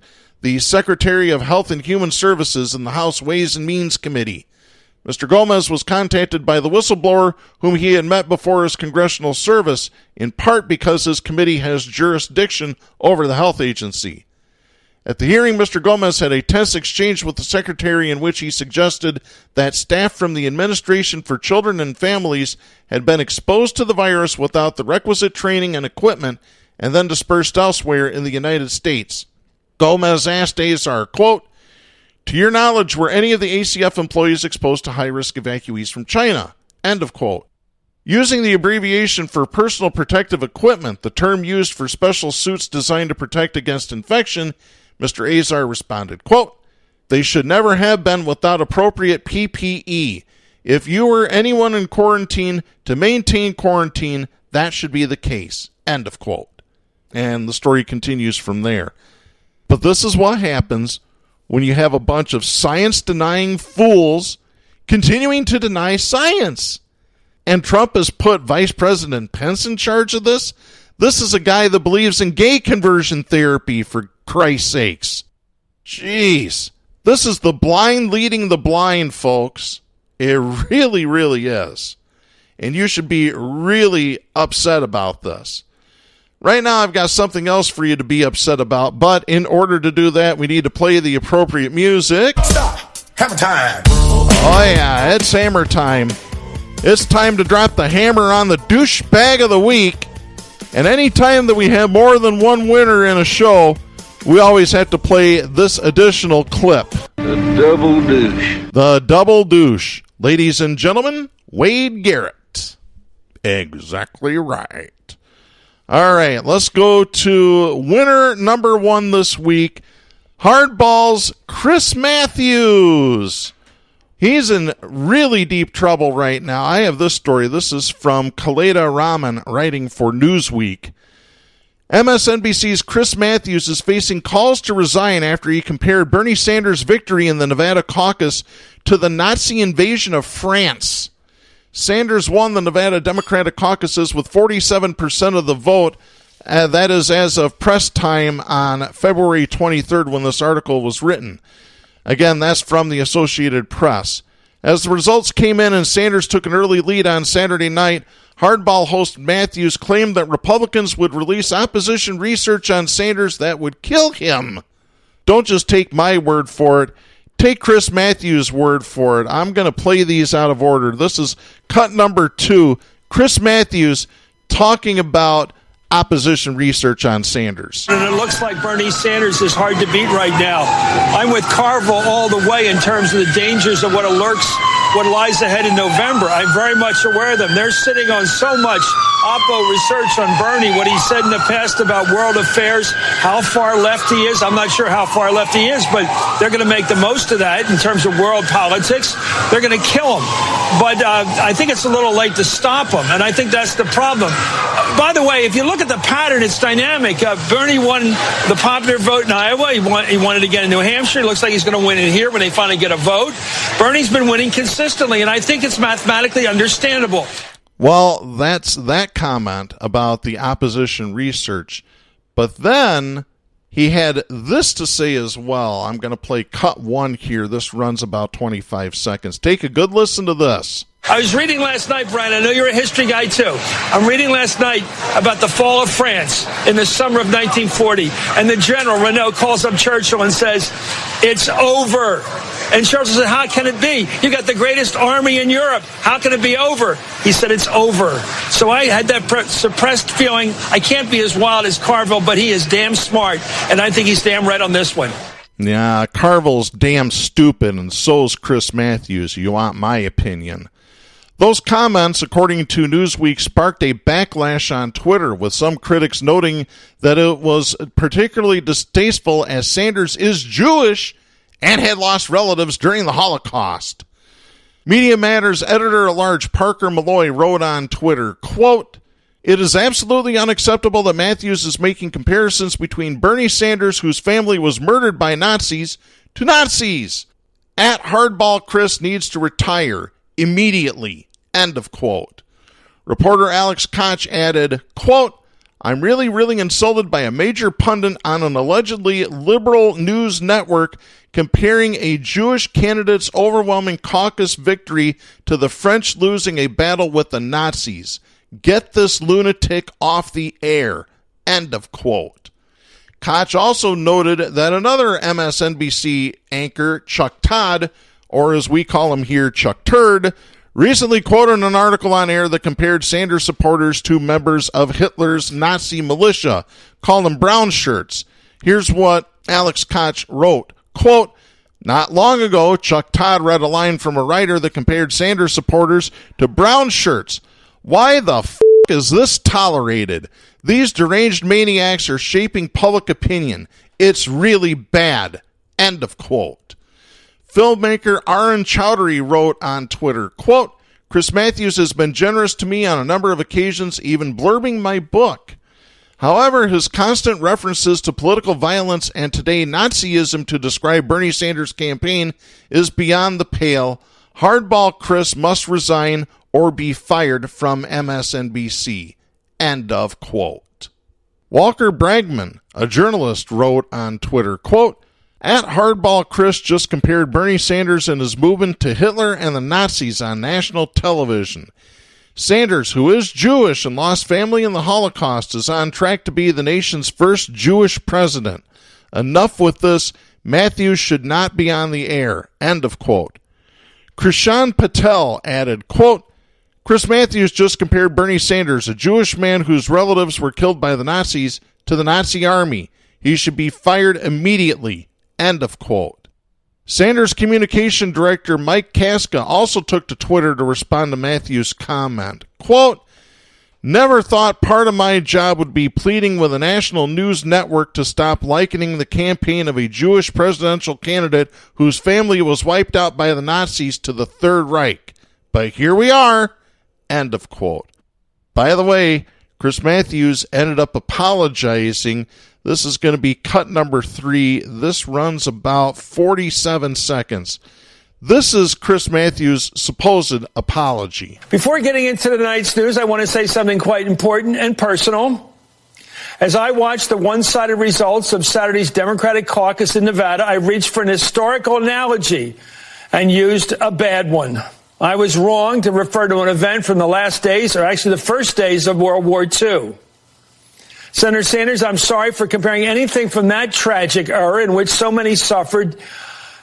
the Secretary of Health and Human Services in the House Ways and Means Committee. Mr. Gomez was contacted by the whistleblower, whom he had met before his congressional service, in part because his committee has jurisdiction over the health agency. At the hearing, Mr. Gomez had a tense exchange with the secretary in which he suggested that staff from the Administration for Children and Families had been exposed to the virus without the requisite training and equipment and then dispersed elsewhere in the United States. Gomez asked Azar, quote, "To your knowledge, were any of the ACF employees exposed to high-risk evacuees from China?" End of quote. Using the abbreviation for personal protective equipment, the term used for special suits designed to protect against infection, Mr. Azar responded, quote, "They should never have been without appropriate PPE. If you or anyone in quarantine to maintain quarantine, that should be the case." End of quote. And the story continues from there. But this is what happens when you have a bunch of science-denying fools continuing to deny science. And Trump has put Vice President Pence in charge of this. This is a guy that believes in gay conversion therapy, for Christ's sakes. Jeez. This is the blind leading the blind, folks. It really, really is. And you should be really upset about this. Right now, I've got something else for you to be upset about, but in order to do that, we need to play the appropriate music. Stop! Hammer time! Oh yeah, it's hammer time. It's time to drop the hammer on the douchebag of the week. And any time that we have more than one winner in a show, we always have to play this additional clip. The double douche. The double douche. Ladies and gentlemen, Wade Garrett. Exactly right. All right, let's go to winner number one this week. Hardball's Chris Matthews. He's in really deep trouble right now. I have this story. This is from Kaleda Raman, writing for Newsweek. MSNBC's Chris Matthews is facing calls to resign after he compared Bernie Sanders' victory in the Nevada caucus to the Nazi invasion of France. Sanders won the Nevada Democratic caucuses with 47% of the vote. That is as of press time on February 23rd when this article was written. Again, that's from the Associated Press. As the results came in and Sanders took an early lead on Saturday night, Hardball host Matthews claimed that Republicans would release opposition research on Sanders that would kill him. Don't just take my word for it. Take Chris Matthews' word for it. I'm going to play these out of order. This is cut number 2. Chris Matthews talking about opposition research on Sanders. And it looks like Bernie Sanders is hard to beat right now. I'm with Carville all the way in terms of the dangers of what lies ahead in November. I'm very much aware of them. They're sitting on so much Oppo research on Bernie, what he said in the past about world affairs, how far left he is. I'm not sure how far left he is, but they're going to make the most of that in terms of world politics. They're going to kill him. But I think it's a little late to stop him, and I think that's the problem. By the way, if you look at the pattern, it's dynamic. Bernie won the popular vote in Iowa. He won it again in New Hampshire. It looks like he's going to win it here when they finally get a vote. Bernie's been winning consistently, and I think it's mathematically understandable. Well, that's that comment about the opposition research. But then he had this to say as well. I'm going to play cut 1 here. This runs about 25 seconds. Take a good listen to this. I was reading last night, Brian, I know you're a history guy too. I'm reading last night about the fall of France in the summer of 1940. And the general, Renault, calls up Churchill and says, it's over. And Churchill said, how can it be? You got the greatest army in Europe. How can it be over? He said, it's over. So I had that suppressed feeling. I can't be as wild as Carville, but he is damn smart. And I think he's damn right on this one. Yeah, Carville's damn stupid, and so's Chris Matthews. You want my opinion. Those comments, according to Newsweek, sparked a backlash on Twitter, with some critics noting that it was particularly distasteful as Sanders is Jewish and had lost relatives during the Holocaust. Media Matters editor-at-large Parker Malloy wrote on Twitter, quote, "It is absolutely unacceptable that Matthews is making comparisons between Bernie Sanders, whose family was murdered by Nazis, to Nazis. At Hardball Chris needs to retire immediately." End of quote. Reporter Alex Koch added, quote, "I'm really insulted by a major pundit on an allegedly liberal news network comparing a Jewish candidate's overwhelming caucus victory to the French losing a battle with the Nazis. Get this lunatic off the air." End of quote. Koch also noted that another MSNBC anchor, Chuck Todd, or as we call him here, Chuck Turd, recently quoted an article on air that compared Sanders supporters to members of Hitler's Nazi militia, called them brown shirts. Here's what Alex Koch wrote, quote, "Not long ago, Chuck Todd read a line from a writer that compared Sanders supporters to brown shirts. Why the f*** is this tolerated? These deranged maniacs are shaping public opinion. It's really bad." End of quote. Filmmaker Aaron Chowdhury wrote on Twitter, quote, "Chris Matthews has been generous to me on a number of occasions, even blurbing my book. However, his constant references to political violence and today Nazism to describe Bernie Sanders' campaign is beyond the pale. Hardball Chris must resign or be fired from MSNBC." End of quote. Walker Bragman, a journalist, wrote on Twitter, quote, "At Hardball Chris just compared Bernie Sanders and his movement to Hitler and the Nazis on national television. Sanders, who is Jewish and lost family in the Holocaust, is on track to be the nation's first Jewish president. Enough with this. Matthews should not be on the air." End of quote. Krishan Patel added, quote, Chris Matthews just compared Bernie Sanders, a Jewish man whose relatives were killed by the Nazis, to the Nazi army. He should be fired immediately. End of quote. Sanders communication director Mike Kaska also took to Twitter to respond to Matthews' comment. Quote, never thought part of my job would be pleading with a national news network to stop likening the campaign of a Jewish presidential candidate whose family was wiped out by the Nazis to the Third Reich. But here we are. End of quote. By the way, Chris Matthews ended up apologizing. This is going to be cut number 3. This runs about 47 seconds. This is Chris Matthews' supposed apology. Before getting into tonight's news, I want to say something quite important and personal. As I watched the one-sided results of Saturday's Democratic caucus in Nevada, I reached for an historical analogy and used a bad one. I was wrong to refer to an event from the last days, or actually the first days of World War II. Senator Sanders, I'm sorry for comparing anything from that tragic era in which so many suffered,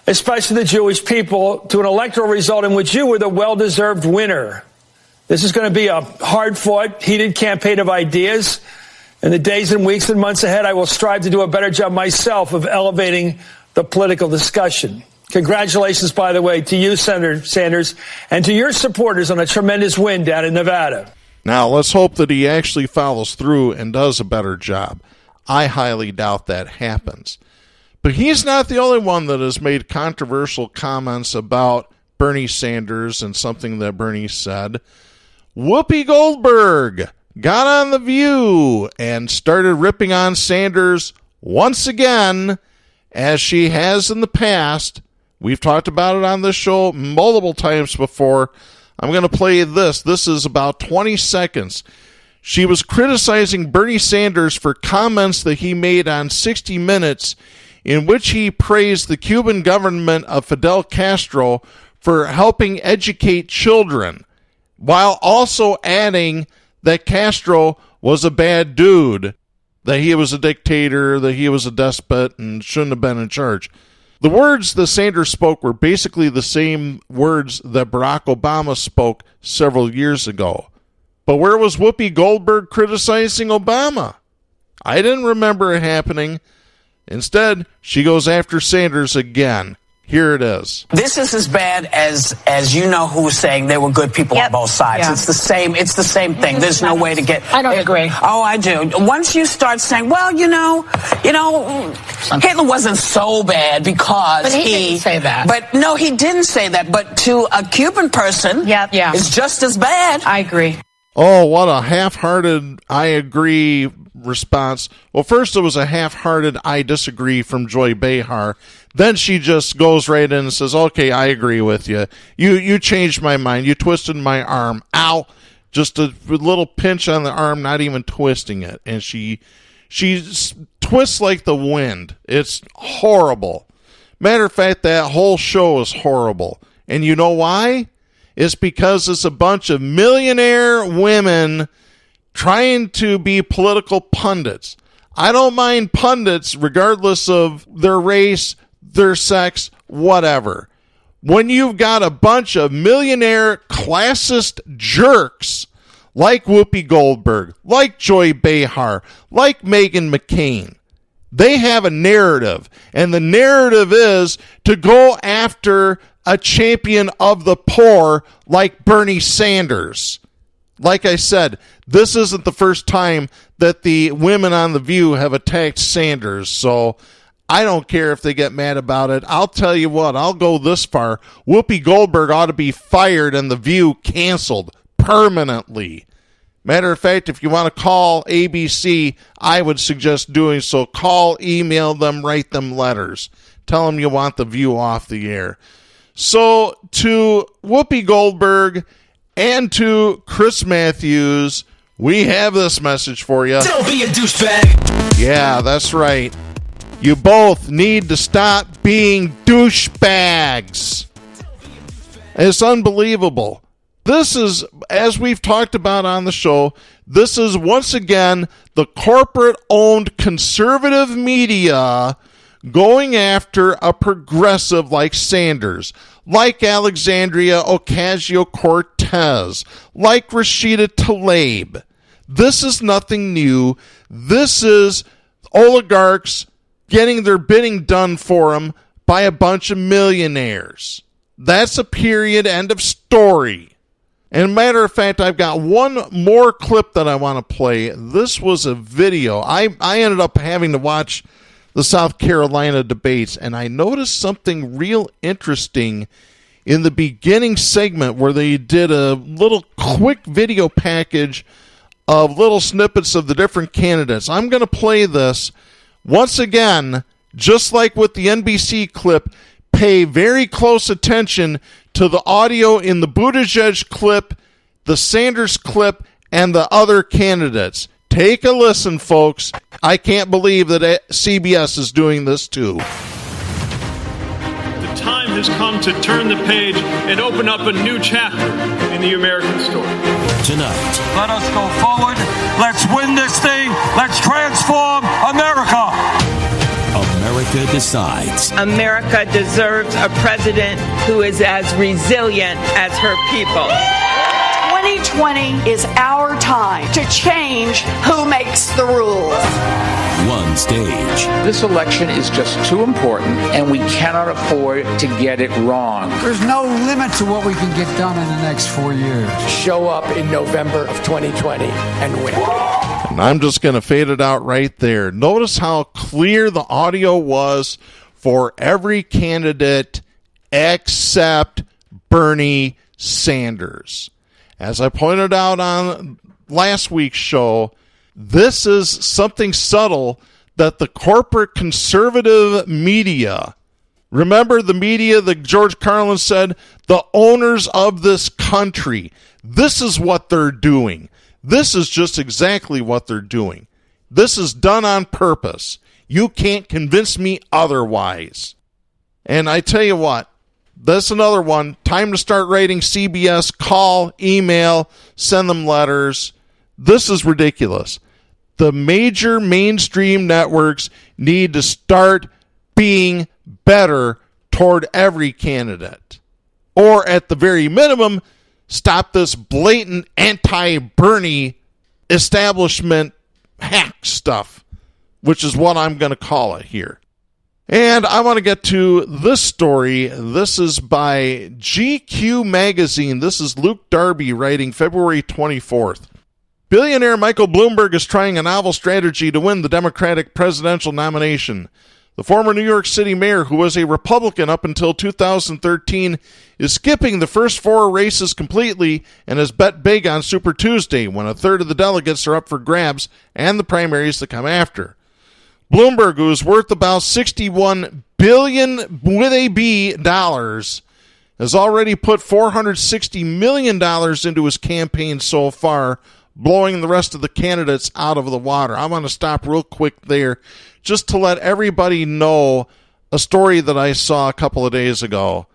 especially the Jewish people, to an electoral result in which you were the well-deserved winner. This is going to be a hard-fought, heated campaign of ideas. In the days and weeks and months ahead, I will strive to do a better job myself of elevating the political discussion. Congratulations, by the way, to you, Senator Sanders, and to your supporters on a tremendous win down in Nevada. Now, let's hope that he actually follows through and does a better job. I highly doubt that happens. But he's not the only one that has made controversial comments about Bernie Sanders and something that Bernie said. Whoopi Goldberg got on The View and started ripping on Sanders once again, as she has in the past. We've talked about it on this show multiple times before. I'm going to play this. This is about 20 seconds. She was criticizing Bernie Sanders for comments that he made on 60 Minutes in which he praised the Cuban government of Fidel Castro for helping educate children, while also adding that Castro was a bad dude, that he was a dictator, that he was a despot and shouldn't have been in charge. The words that Sanders spoke were basically the same words that Barack Obama spoke several years ago. But where was Whoopi Goldberg criticizing Obama? I didn't remember it happening. Instead, she goes after Sanders again. Here it is. This is as bad as you know who's saying there were good people on both sides. Yeah. It's the same thing. There's no way to get. I don't agree. Oh, I do. Once you start saying, well, you know, Hitler wasn't so bad because but he didn't say that. But no, he didn't say that. But to a Cuban person, it's just as bad. I agree. Oh, what a half-hearted I agree response. Well, first it was a half-hearted I disagree from Joy Behar. Then she just goes right in and says, okay, I agree with you. You changed my mind. You twisted my arm. Ow. Just a little pinch on the arm, not even twisting it. And she twists like the wind. It's horrible. Matter of fact, that whole show is horrible. And you know why? It's because it's a bunch of millionaire women trying to be political pundits. I don't mind pundits regardless of their race, their sex, whatever. When you've got a bunch of millionaire classist jerks like Whoopi Goldberg, like Joy Behar, like Meghan McCain, they have a narrative, and the narrative is to go after a champion of the poor like Bernie Sanders. Like I said, this isn't the first time that the women on The View have attacked Sanders, so I don't care if they get mad about it. I'll tell you what, I'll go this far. Whoopi Goldberg ought to be fired and The View canceled permanently. Matter of fact, if you want to call ABC, I would suggest doing so. Call, email them, write them letters. Tell them you want The View off the air. So, to Whoopi Goldberg and to Chris Matthews, we have this message for you. Don't be a douchebag. Yeah, that's right. You both need to stop being douchebags. It's unbelievable. This is, as we've talked about on the show, this is once again the corporate-owned conservative media going after a progressive like Sanders, like Alexandria Ocasio-Cortez, like Rashida Tlaib. This is nothing new. This is oligarchs getting their bidding done for them by a bunch of millionaires. That's a period, end of story. And matter of fact, I've got one more clip that I want to play. This was a video. I ended up having to watch the South Carolina debates, and I noticed something real interesting in the beginning segment where they did a little quick video package of little snippets of the different candidates. I'm going to play this. Once again, just like with the NBC clip, pay very close attention to the audio in the Buttigieg clip, the Sanders clip, and the other candidates. Take a listen, folks. I can't believe that CBS is doing this too. The time has come to turn the page and open up a new chapter in the American story. Tonight, Let us go forward. Let's win this thing. Let's transform America. America decides. America deserves a president who is as resilient as her people. 2020 is our time to change who makes the rules. One stage. This election is just too important, and we cannot afford to get it wrong. There's no limit to what we can get done in the next 4 years. Show up in November of 2020 and win. And I'm just going to fade it out right there. Notice how clear the audio was for every candidate except Bernie Sanders. As I pointed out on last week's show, this is something subtle that the corporate conservative media, remember the media that George Carlin said, the owners of this country, this is what they're doing. This is just exactly what they're doing. This is done on purpose. You can't convince me otherwise. And I tell you what, that's another one. Time to start writing CBS, call, email, send them letters. This is ridiculous. The major mainstream networks need to start being better toward every candidate. Or at the very minimum, stop this blatant anti-Bernie establishment hack stuff, which is what I'm going to call it here. And I want to get to this story. This is by GQ Magazine. This is Luke Darby writing February 24th. Billionaire Michael Bloomberg is trying a novel strategy to win the Democratic presidential nomination. The former New York City mayor, who was a Republican up until 2013, is skipping the first four races completely and has bet big on Super Tuesday, when a third of the delegates are up for grabs, and the primaries that come after. Bloomberg, who is worth about $61 billion with a B dollars, has already put $460 million into his campaign so far, blowing the rest of the candidates out of the water. I want to stop real quick there just to let everybody know a story that I saw a couple of days ago.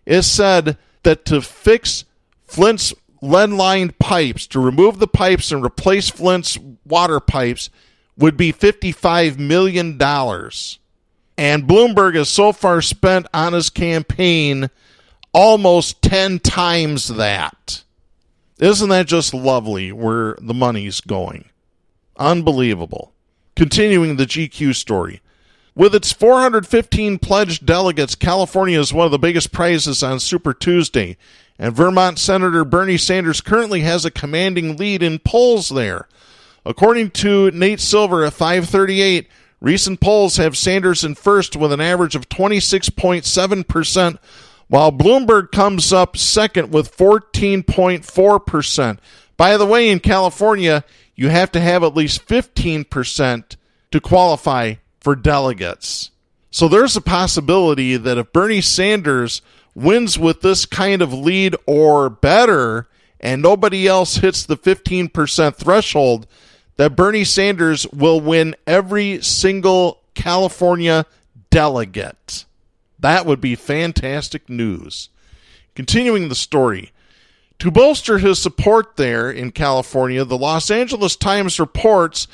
It said that to fix Flint's lead-lined pipes, to remove the pipes and replace Flint's water pipes, would be $55 million. And Bloomberg has so far spent on his campaign almost 10 times that. Isn't that just lovely where the money's going? Unbelievable. Continuing the GQ story. With its 415 pledged delegates, California is one of the biggest prizes on Super Tuesday, and Vermont Senator Bernie Sanders currently has a commanding lead in polls there. According to Nate Silver at 538, recent polls have Sanders in first with an average of 26.7%, while Bloomberg comes up second with 14.4%. By the way, in California, you have to have at least 15% to qualify for delegates. So there's a possibility that if Bernie Sanders wins with this kind of lead or better, and nobody else hits the 15% threshold, that Bernie Sanders will win every single California delegate. That would be fantastic news. Continuing the story. To bolster his support there in California, the Los Angeles Times reports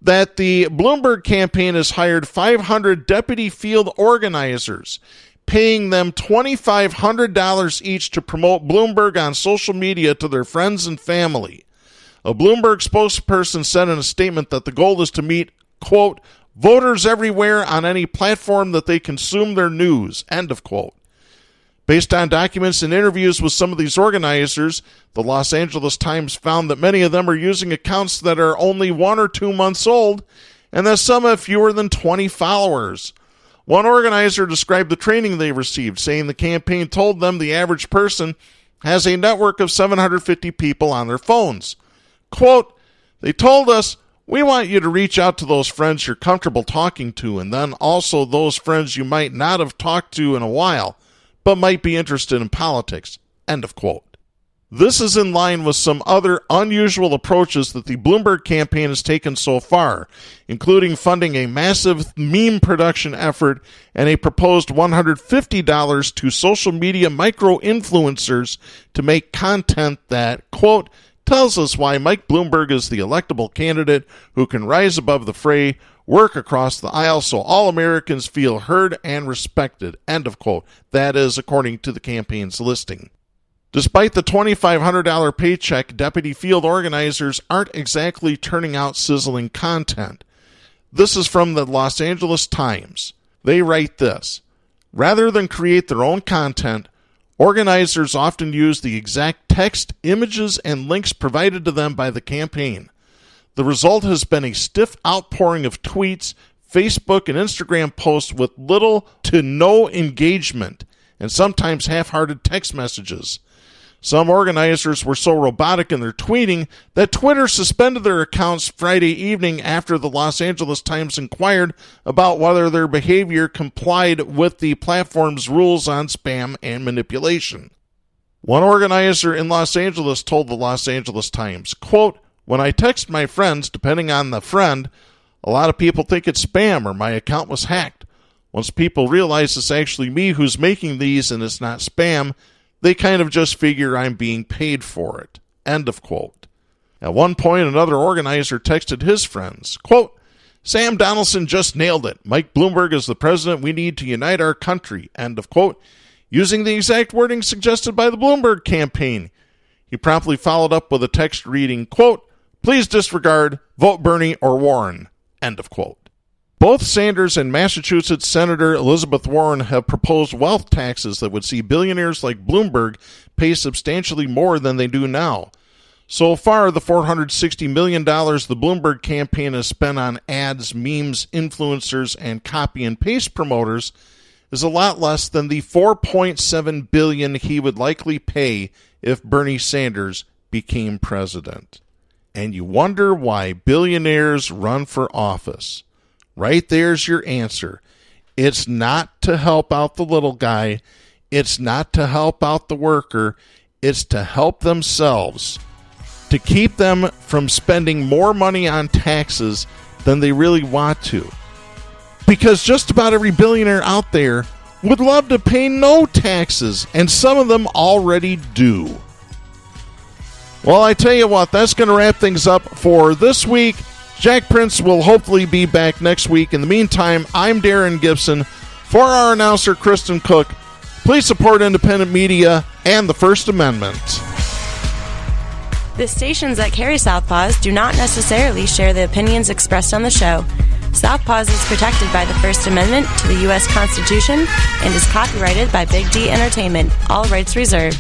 that the Bloomberg campaign has hired 500 deputy field organizers, paying them $2,500 each to promote Bloomberg on social media to their friends and family. A Bloomberg spokesperson said in a statement that the goal is to meet, quote, voters everywhere on any platform that they consume their news, end of quote. Based on documents and interviews with some of these organizers, the Los Angeles Times found that many of them are using accounts that are only 1 or 2 months old, and that some have fewer than 20 followers. One organizer described the training they received, saying the campaign told them the average person has a network of 750 people on their phones. Quote, they told us, we want you to reach out to those friends you're comfortable talking to, and then also those friends you might not have talked to in a while, but might be interested in politics, end of quote. This is in line with some other unusual approaches that the Bloomberg campaign has taken so far, including funding a massive meme production effort and a proposed $150 to social media micro-influencers to make content that, quote, tells us why Mike Bloomberg is the electable candidate who can rise above the fray, work across the aisle so all Americans feel heard and respected, end of quote. That is according to the campaign's listing. Despite the $2,500 paycheck, deputy field organizers aren't exactly turning out sizzling content. This is from the Los Angeles Times. They write this: rather than create their own content, organizers often use the exact text, images, and links provided to them by the campaign. The result has been a stiff outpouring of tweets, Facebook, and Instagram posts with little to no engagement, and sometimes half-hearted text messages. Some organizers were so robotic in their tweeting that Twitter suspended their accounts Friday evening after the Los Angeles Times inquired about whether their behavior complied with the platform's rules on spam and manipulation. One organizer in Los Angeles told the Los Angeles Times, quote, when I text my friends, depending on the friend, a lot of people think it's spam or my account was hacked. Once people realize it's actually me who's making these and it's not spam, they kind of just figure I'm being paid for it. End of quote. At one point, another organizer texted his friends, quote, Sam Donaldson just nailed it. Mike Bloomberg is the president we need to unite our country. End of quote. Using the exact wording suggested by the Bloomberg campaign. He promptly followed up with a text reading, quote, please disregard, vote Bernie or Warren. End of quote. Both Sanders and Massachusetts Senator Elizabeth Warren have proposed wealth taxes that would see billionaires like Bloomberg pay substantially more than they do now. So far, the $460 million the Bloomberg campaign has spent on ads, memes, influencers, and copy and paste promoters is a lot less than the $4.7 billion he would likely pay if Bernie Sanders became president. And you wonder why billionaires run for office. Right there's your answer. It's not to help out the little guy. It's not to help out the worker. It's to help themselves. To keep them from spending more money on taxes than they really want to. Because just about every billionaire out there would love to pay no taxes, and some of them already do. Well, I tell you what, that's going to wrap things up for this week. Jack Prince will hopefully be back next week. In the meantime, I'm Darren Gibson. For our announcer, Kristen Cook, please support independent media and the First Amendment. The stations that carry Southpaws do not necessarily share the opinions expressed on the show. Southpaws is protected by the First Amendment to the U.S. Constitution and is copyrighted by Big D Entertainment. All rights reserved.